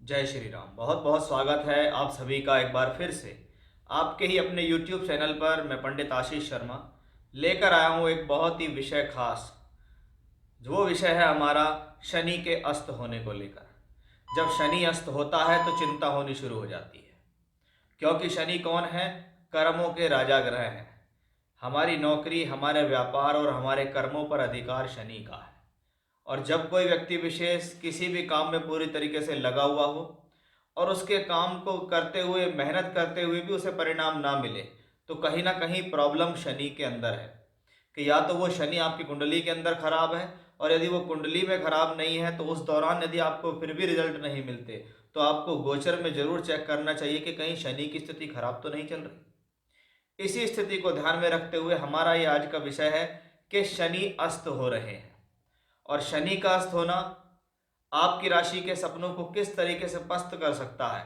जय श्री राम। बहुत बहुत स्वागत है आप सभी का एक बार फिर से आपके ही अपने YouTube चैनल पर। मैं पंडित आशीष शर्मा लेकर आया हूँ एक बहुत ही विषय खास। वो विषय है हमारा शनि के अस्त होने को लेकर। जब शनि अस्त होता है तो चिंता होनी शुरू हो जाती है, क्योंकि शनि कौन है? कर्मों के राजा ग्रह हैं। हमारी नौकरी, हमारे व्यापार और हमारे कर्मों पर अधिकार शनि का है। और जब कोई व्यक्ति विशेष किसी भी काम में पूरी तरीके से लगा हुआ हो और उसके काम को करते हुए, मेहनत करते हुए भी उसे परिणाम ना मिले, तो कहीं ना कहीं प्रॉब्लम शनि के अंदर है। कि या तो वो शनि आपकी कुंडली के अंदर खराब है, और यदि वो कुंडली में खराब नहीं है तो उस दौरान यदि आपको फिर भी रिजल्ट नहीं मिलते तो आपको गोचर में जरूर चेक करना चाहिए कि कहीं शनि की स्थिति खराब तो नहीं चल रही। इसी स्थिति को ध्यान में रखते हुए हमारा ये आज का विषय है कि शनि अस्त हो रहे हैं। और शनि का अस्त होना आपकी राशि के सपनों को किस तरीके से पस्त कर सकता है,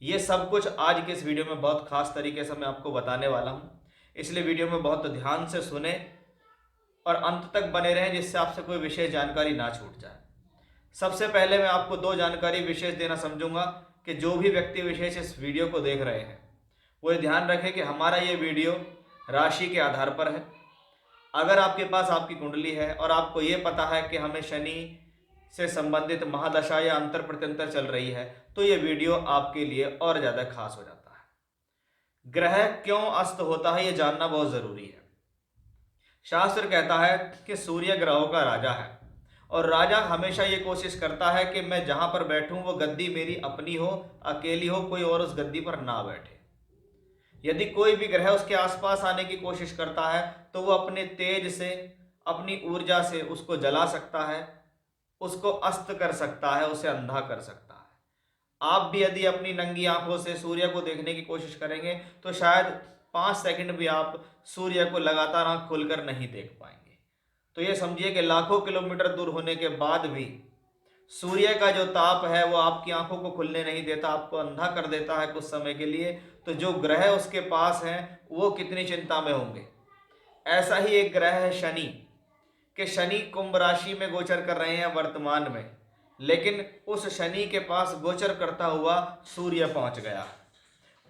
ये सब कुछ आज के इस वीडियो में बहुत खास तरीके से मैं आपको बताने वाला हूं। इसलिए वीडियो में बहुत ध्यान से सुने और अंत तक बने रहें, जिससे आपसे कोई विशेष जानकारी ना छूट जाए। सबसे पहले मैं आपको दो जानकारी विशेष देना समझूंगा कि जो भी व्यक्ति विशेष इस वीडियो को देख रहे हैं वो ये ध्यान रखें कि हमारा ये वीडियो राशि के आधार पर है। अगर आपके पास आपकी कुंडली है और आपको ये पता है कि हमें शनि से संबंधित महादशा या अंतर प्रत्यंतर चल रही है, तो ये वीडियो आपके लिए और ज़्यादा खास हो जाता है। ग्रह क्यों अस्त होता है ये जानना बहुत ज़रूरी है। शास्त्र कहता है कि सूर्य ग्रहों का राजा है, और राजा हमेशा ये कोशिश करता है कि मैं जहाँ पर बैठूं वो गद्दी मेरी अपनी हो, अकेली हो, कोई और उस गद्दी पर ना बैठे। यदि कोई भी ग्रह उसके आसपास आने की कोशिश करता है तो वो अपने तेज से, अपनी ऊर्जा से उसको जला सकता है, उसको अस्त कर सकता है, उसे अंधा कर सकता है। आप भी यदि अपनी नंगी आंखों से सूर्य को देखने की कोशिश करेंगे तो शायद 5 सेकंड भी आप सूर्य को लगातार आंख खोलकर नहीं देख पाएंगे। तो ये समझिए कि लाखों किलोमीटर दूर होने के बाद भी सूर्य का जो ताप है वो आपकी आंखों को खुलने नहीं देता, आपको अंधा कर देता है कुछ समय के लिए। तो जो ग्रह उसके पास हैं वो कितनी चिंता में होंगे। ऐसा ही एक ग्रह है शनि, कि शनि कुंभ राशि में गोचर कर रहे हैं वर्तमान में, लेकिन उस शनि के पास गोचर करता हुआ सूर्य पहुंच गया।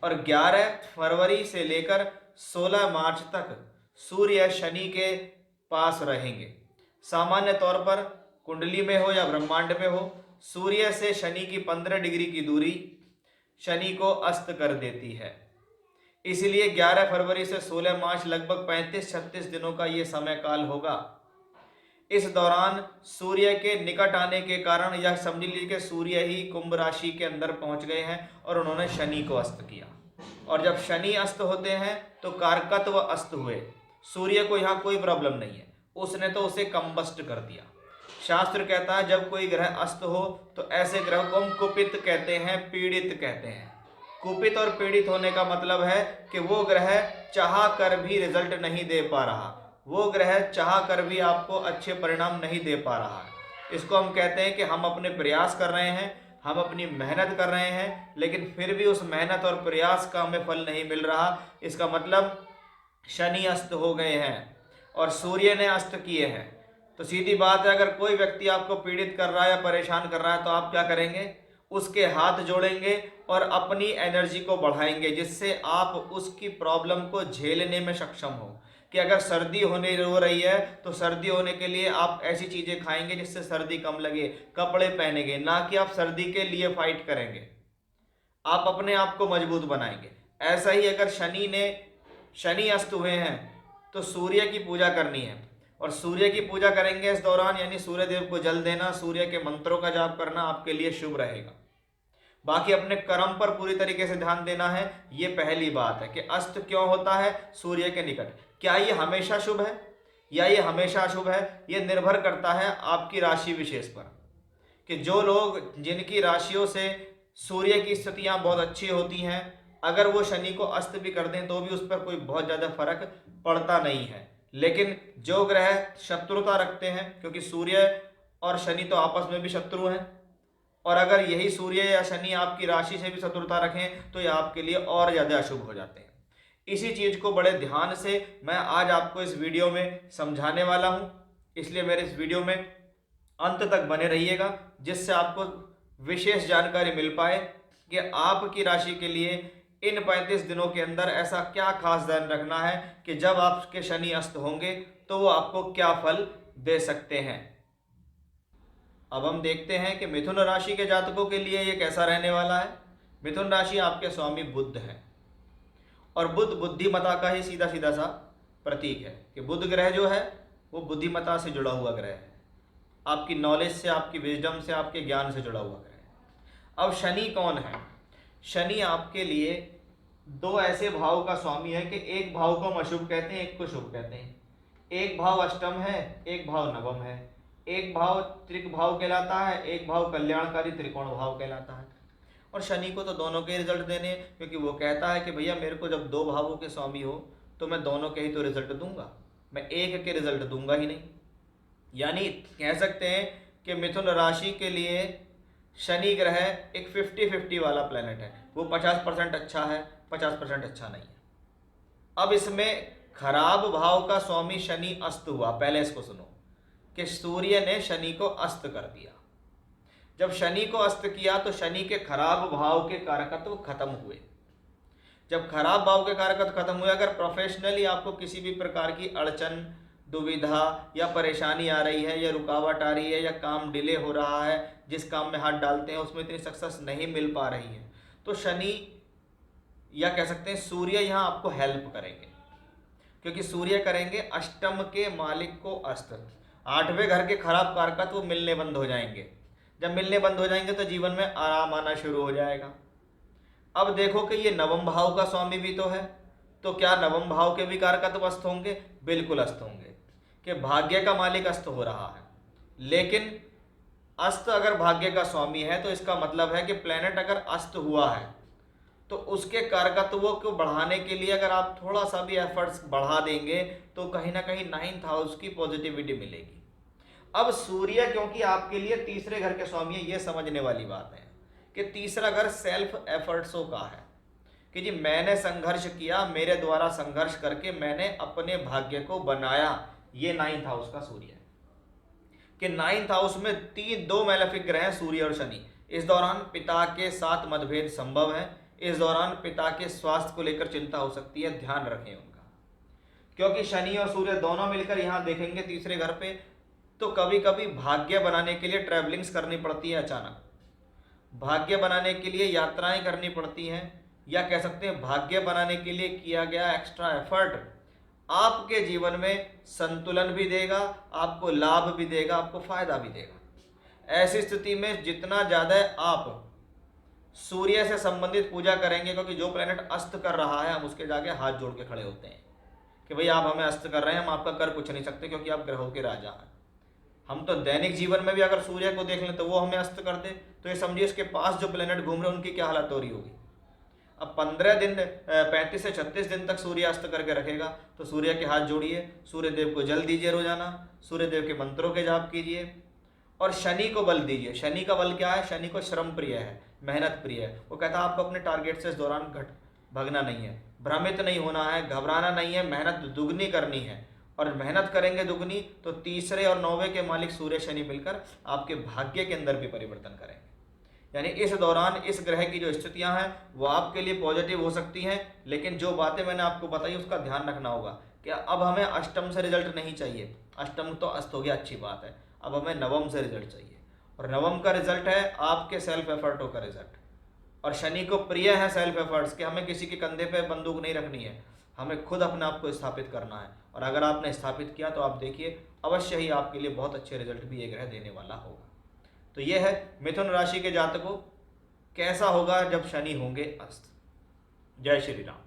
और 11 फरवरी से लेकर 16 मार्च तक सूर्य शनि के पास रहेंगे। सामान्य तौर पर कुंडली में हो या ब्रह्मांड में हो, सूर्य से शनि की 15 डिग्री की दूरी शनि को अस्त कर देती है। इसलिए 11 फरवरी से 16 मार्च लगभग 35-36 दिनों का ये समय काल होगा। इस दौरान सूर्य के निकट आने के कारण यह समझ लीजिए कि सूर्य ही कुंभ राशि के अंदर पहुंच गए हैं और उन्होंने शनि को अस्त किया। और जब शनि अस्त होते हैं तो कारकत्व अस्त हुए। सूर्य को यहाँ कोई प्रॉब्लम नहीं है, उसने तो उसे कंबस्ट कर दिया। शास्त्र कहता है जब कोई ग्रह अस्त हो तो ऐसे ग्रह को हम कुपित कहते हैं, पीड़ित कहते हैं। कुपित और पीड़ित होने का मतलब है कि वो ग्रह चाह कर भी रिजल्ट नहीं दे पा रहा, वो ग्रह चाह कर भी आपको अच्छे परिणाम नहीं दे पा रहा है। इसको हम कहते हैं कि हम अपने प्रयास कर रहे हैं, हम अपनी मेहनत कर रहे हैं, लेकिन फिर भी उस मेहनत और प्रयास का हमें फल नहीं मिल रहा। इसका मतलब शनि अस्त हो गए हैं और सूर्य ने अस्त किए हैं। तो सीधी बात है, अगर कोई व्यक्ति आपको पीड़ित कर रहा है या परेशान कर रहा है तो आप क्या करेंगे? उसके हाथ जोड़ेंगे और अपनी एनर्जी को बढ़ाएंगे, जिससे आप उसकी प्रॉब्लम को झेलने में सक्षम हो। कि अगर सर्दी होने हो रही है तो सर्दी होने के लिए आप ऐसी चीज़ें खाएंगे जिससे सर्दी कम लगे, कपड़े पहनेंगे, ना कि आप सर्दी के लिए फाइट करेंगे। आप अपने आप को मजबूत बनाएंगे। ऐसा ही अगर शनि अस्त हुए हैं तो सूर्य की पूजा करनी है, और सूर्य की पूजा करेंगे इस दौरान, यानी सूर्य देव को जल देना, सूर्य के मंत्रों का जाप करना आपके लिए शुभ रहेगा। बाकी अपने कर्म पर पूरी तरीके से ध्यान देना है। ये पहली बात है कि अस्त क्यों होता है सूर्य के निकट। क्या ये हमेशा शुभ है या ये हमेशा अशुभ है, ये निर्भर करता है आपकी राशि विशेष पर। कि जो लोग, जिनकी राशियों से सूर्य की स्थितियां बहुत अच्छी होती हैं, अगर वो शनि को अस्त भी कर दें तो भी उस पर कोई बहुत ज़्यादा फर्क पड़ता नहीं है। लेकिन जो ग्रह शत्रुता रखते हैं, क्योंकि सूर्य और शनि तो आपस में भी शत्रु हैं, और अगर यही सूर्य या शनि आपकी राशि से भी शत्रुता रखें तो ये आपके लिए और ज़्यादा अशुभ हो जाते हैं। इसी चीज़ को बड़े ध्यान से मैं आज आपको इस वीडियो में समझाने वाला हूँ। इसलिए मेरे इस वीडियो में अंत तक बने रहिएगा, जिससे आपको विशेष जानकारी मिल पाए कि आपकी राशि के लिए इन 35 दिनों के अंदर ऐसा क्या खास ध्यान रखना है कि जब आपके शनि अस्त होंगे तो वो आपको क्या फल दे सकते हैं। अब हम देखते हैं कि मिथुन राशि के जातकों के लिए ये कैसा रहने वाला है। मिथुन राशि आपके स्वामी बुध है और बुध बुद्धिमता का ही सीधा सीधा सा प्रतीक है कि बुध ग्रह जो है वो बुद्धिमता से जुड़ा हुआ ग्रह है, आपकी नॉलेज से, आपकी विजडम से, आपके ज्ञान से जुड़ा हुआ ग्रह है। अब शनि कौन है? शनि आपके लिए दो ऐसे भाव का स्वामी है कि एक भाव को हम अशुभ कहते हैं, एक को शुभ कहते हैं। एक भाव अष्टम है, एक भाव नवम है। एक भाव त्रिक भाव कहलाता है, एक भाव कल्याणकारी त्रिकोण भाव कहलाता है। और शनि को तो दोनों के रिजल्ट देने हैं, क्योंकि वो कहता है कि भैया मेरे को जब दो भावों के स्वामी हो तो मैं दोनों के ही तो रिजल्ट दूंगा, मैं एक के रिजल्ट दूंगा ही नहीं। यानी कह सकते हैं कि मिथुन राशि के लिए शनि ग्रह एक 50-50 वाला प्लेनेट है। वो 50% अच्छा है, 50% अच्छा नहीं है। अब इसमें खराब भाव का स्वामी शनि अस्त हुआ। पहले इसको सुनो कि सूर्य ने शनि को अस्त कर दिया। जब शनि को अस्त किया तो शनि के खराब भाव के कारकत्व खत्म हुए। जब खराब भाव के कारकत्व खत्म हुए, अगर प्रोफेशनली आपको किसी भी प्रकार की अड़चन, दुविधा या परेशानी आ रही है या रुकावट आ रही है या काम डिले हो रहा है, जिस काम में हाथ डालते हैं उसमें इतनी सक्सेस नहीं मिल पा रही है, तो शनि या कह सकते हैं सूर्य यहाँ आपको हेल्प करेंगे। क्योंकि सूर्य करेंगे अष्टम के मालिक को अस्त। 8वें घर के खराब कारकत्व मिलने बंद हो जाएंगे। जब मिलने बंद हो जाएंगे तो जीवन में आराम आना शुरू हो जाएगा। अब देखो कि ये नवम भाव का स्वामी भी तो है, तो क्या नवम भाव के भी कारकत्व अस्त होंगे? बिल्कुल अस्त होंगे, कि भाग्य का मालिक अस्त हो रहा है। लेकिन अस्त अगर भाग्य का स्वामी है तो इसका मतलब है कि प्लेनेट अगर अस्त हुआ है तो उसके कारकत्वों को बढ़ाने के लिए अगर आप थोड़ा सा भी एफर्ट्स बढ़ा देंगे तो कहीं ना कहीं 9th हाउस की पॉजिटिविटी मिलेगी। अब सूर्य क्योंकि आपके लिए तीसरे घर के स्वामी है, ये समझने वाली बात है कि तीसरा घर सेल्फ एफर्ट्सों का है कि जी मैंने संघर्ष किया, मेरे द्वारा संघर्ष करके मैंने अपने भाग्य को बनाया। ये 9th हाउस का सूर्य है कि 9th हाउस में दो मैलेफिक ग्रह हैं, सूर्य और शनि। इस दौरान पिता के साथ मतभेद संभव है। इस दौरान पिता के स्वास्थ्य को लेकर चिंता हो सकती है, ध्यान रखें उनका। क्योंकि शनि और सूर्य दोनों मिलकर यहाँ देखेंगे तीसरे घर पे, तो कभी कभी भाग्य बनाने के लिए ट्रैवलिंग्स करनी पड़ती है, अचानक भाग्य बनाने के लिए यात्राएं करनी पड़ती हैं, या कह सकते हैं भाग्य बनाने के लिए किया गया एक्स्ट्रा एफर्ट आपके जीवन में संतुलन भी देगा, आपको लाभ भी देगा, आपको फायदा भी देगा। ऐसी स्थिति में जितना ज़्यादा आप सूर्य से संबंधित पूजा करेंगे, क्योंकि जो प्लेनेट अस्त कर रहा है हम उसके जाके हाथ जोड़ के खड़े होते हैं कि भाई आप हमें अस्त कर रहे हैं, हम आपका कर कुछ नहीं सकते क्योंकि आप ग्रहों के राजा हैं। हम तो दैनिक जीवन में भी अगर सूर्य को देख लें तो वो हमें अस्त कर दे तो ये समझिए इसके पास जो प्लेनेट घूम रहे हैं उनकी क्या हालत हो रही होगी। अब 15 दिन 35 से 36 दिन तक सूर्य अस्त करके रखेगा, तो सूर्य के हाथ जोड़िए, सूर्य देव को जल दीजिए, रोजाना सूर्य देव के मंत्रों के जाप कीजिए और शनि को बल दीजिए। शनि का बल क्या है? शनि को श्रम प्रिय है, मेहनत प्रिय है। वो कहता है आपको अपने टारगेट से इस दौरान भगना नहीं है, भ्रमित नहीं होना है, घबराना नहीं है, मेहनत दुगनी करनी है। और मेहनत करेंगे दुगनी तो तीसरे और 9वें के मालिक सूर्य शनि मिलकर आपके भाग्य के अंदर भी परिवर्तन करेंगे। यानी इस दौरान इस ग्रह की जो स्थितियां हैं वो आपके लिए पॉजिटिव हो सकती हैं, लेकिन जो बातें मैंने आपको बताई उसका ध्यान रखना होगा कि अब हमें अष्टम से रिजल्ट नहीं चाहिए। अष्टम तो अस्त हो गया, अच्छी बात है, अब हमें नवम से रिजल्ट चाहिए। और नवम का रिजल्ट है आपके सेल्फ एफर्टों का रिजल्ट। और शनि को प्रिय है सेल्फ एफर्ट्स कि हमें किसी के कंधे पे बंदूक नहीं रखनी है, हमें खुद अपने आप को स्थापित करना है। और अगर आपने स्थापित किया तो आप देखिए अवश्य ही आपके लिए बहुत अच्छे रिजल्ट भी ये ग्रह देने वाला होगा। तो ये है मिथुन राशि के जातकों कैसा होगा जब शनि होंगे अस्त। जय श्री राम।